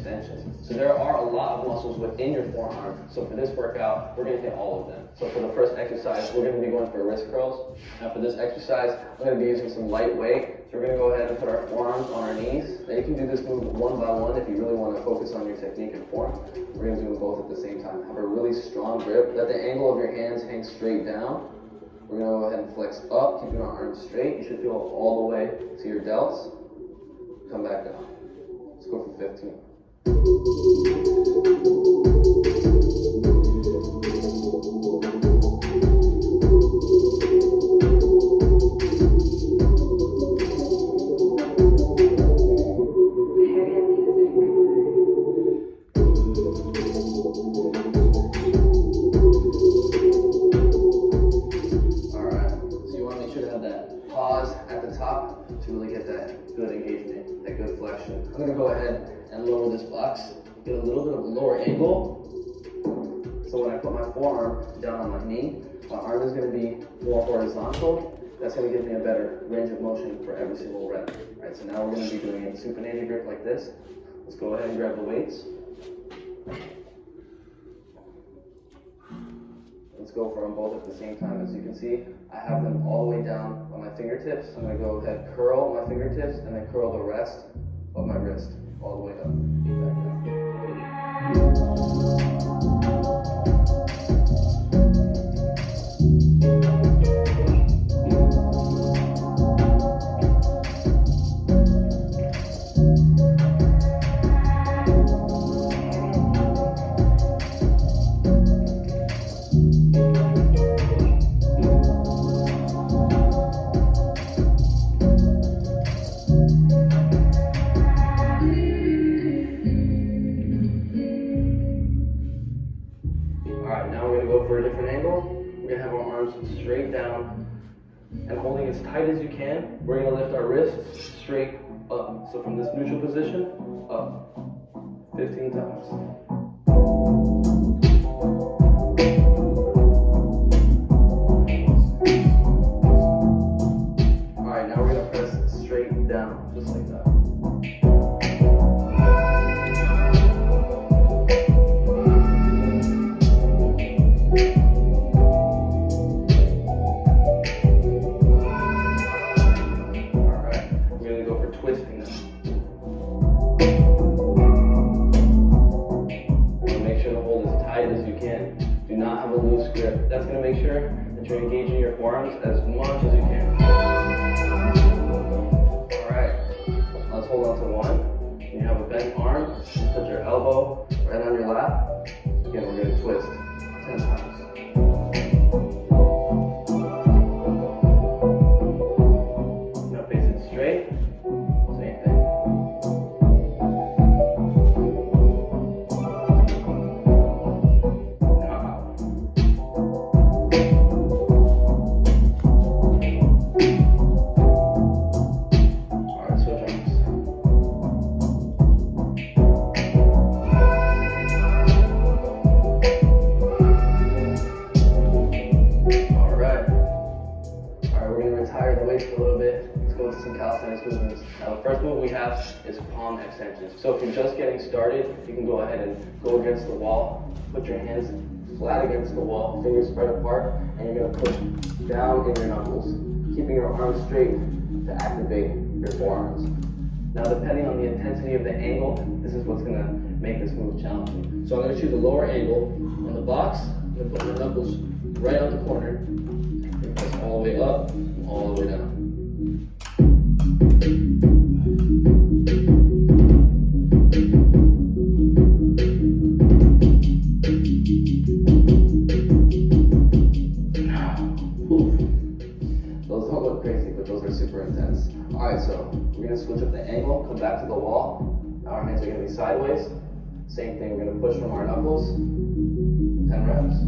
extensions. So there are a lot of muscles within your forearm. So for this workout, we're going to hit all of them. So for the first exercise, we're going to be going for wrist curls. Now for this exercise, we're going to be using some light weight. So we're going to go ahead and put our forearms on our knees. Now you can do this move one by one if you really want to focus on your technique and form. We're going to do them both at the same time. Have a really strong grip. Let the angle of your hands hang straight down. We're going to go ahead and flex up, keeping our arms straight. You should feel it all the way to your delts. Come back down. Let's go for 15. To really get that good engagement, that good flexion. I'm going to go ahead and lower this box, get a little bit of a lower angle. So when I put my forearm down on my knee, my arm is going to be more horizontal. That's going to give me a better range of motion for every single rep. All right, so now we're going to be doing a supinated grip like this. Let's go ahead and grab the weights. Let's go for them both at the same time. As you can see, I have them all the way down on my fingertips. I'm going to go ahead, curl my fingertips, and then curl the rest of my wrist all the way up. Back down. For a different angle, we're going to have our arms straight down and holding as tight as you can. We're going to lift our wrists straight up. So from this neutral position, up 15 times. Alright, now we're going to press straight down, just like that. That's going to make sure that you're engaging your forearms as much as you can. Alright, let's hold on to one. You have a bent arm, put your elbow right on your lap. Again, we're going to twist 10 times. Now face it straight, same thing. Retire the weights a little bit. Let's go into some calisthenics movements. Now the first move we have is palm extensions. So if you're just getting started, you can go ahead and go against the wall, put your hands flat against the wall, fingers spread apart, and you're going to push down in your knuckles, keeping your arms straight to activate your forearms. Now depending on the intensity of the angle, this is what's going to make this move challenging. So I'm going to choose a lower angle on the box. I'm going to put my knuckles right on the corner, and press all the way up, all the way down. Those don't look crazy, but those are super intense. Alright, so we're going to switch up the angle, come back to the wall. Now our hands are going to be sideways. Same thing, we're going to push from our knuckles. 10 reps.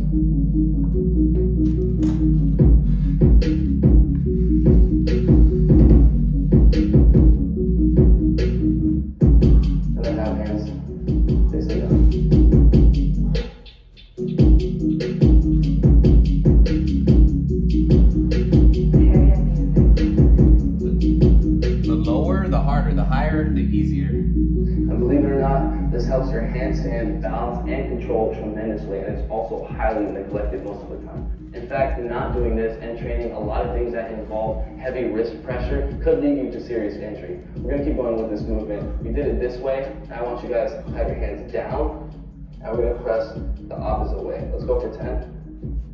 And then have hands facing down. The lower, the harder, the higher, the easier. And believe it or not, This helps your hand stand, balance, and control tremendously, and it's also highly neglected most of the time. In fact, not doing this and training a lot of things that involve heavy wrist pressure could lead you to serious injury. We're gonna keep going with this movement. We did it this way. I want you guys to have your hands down, and we're gonna press the opposite way. Let's go for 10.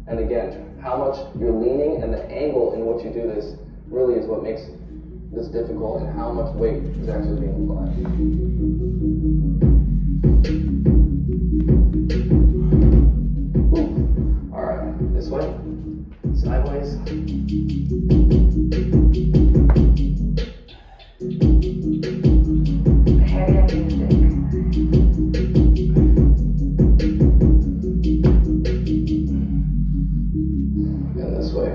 And again, how much you're leaning and the angle in which you do this really is what makes this difficult, and how much weight is actually being applied. All right, this way, sideways. Heavy music. And this way.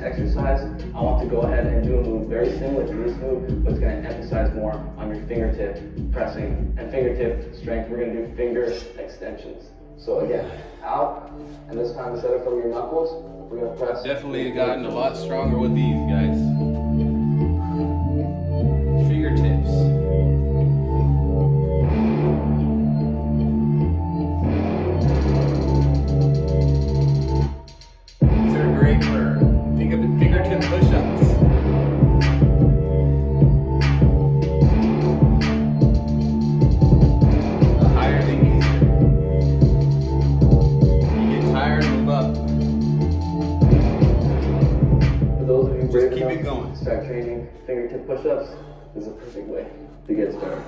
Exercise, I want to go ahead and do a move very similar to this move, but it's going to emphasize more on your fingertip pressing and fingertip strength. We're going to do finger extensions. So again, out, and this time instead of from your knuckles, we're going to press. Definitely gotten a lot stronger with these guys. Fingertips. These are great for fingertip push-ups. The higher the easier. You get tired, move up. For those of you brave keep it enough going. to start training fingertip push-ups, this is a perfect way to get started.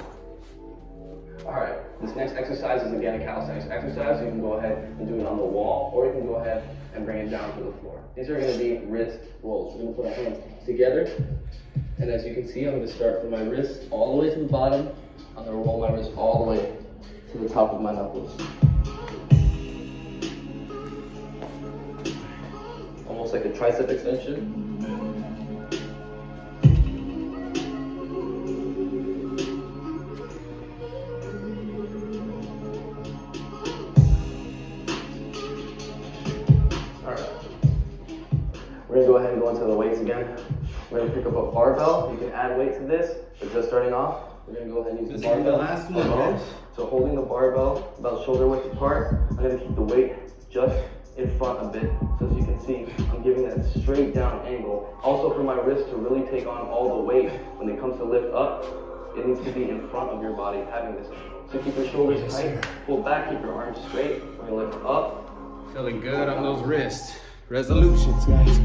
Alright, this next exercise is again a calisthenics exercise. You can go ahead and do it on the wall, or you can go ahead and bring it down to the floor. These are going to be wrist rolls. We're going to put our hands together, and as you can see, I'm going to start from my wrist all the way to the bottom. I'm going to roll my wrist all the way to the top of my knuckles. Almost like a tricep extension. We're going to go ahead and go into the weights again. We're going to pick up a barbell. You can add weight to this, but just starting off, we're going to go ahead and use the barbell. The last one, guys. So holding the barbell about shoulder width apart, I'm going to keep the weight just in front a bit. So as you can see, I'm giving that straight down angle. Also for my wrist to really take on all the weight, when it comes to lift up, it needs to be in front of your body, having this angle. So keep your shoulders tight, pull back, keep your arms straight. We're going to lift up. Feeling good on those wrists. Resolutions, guys.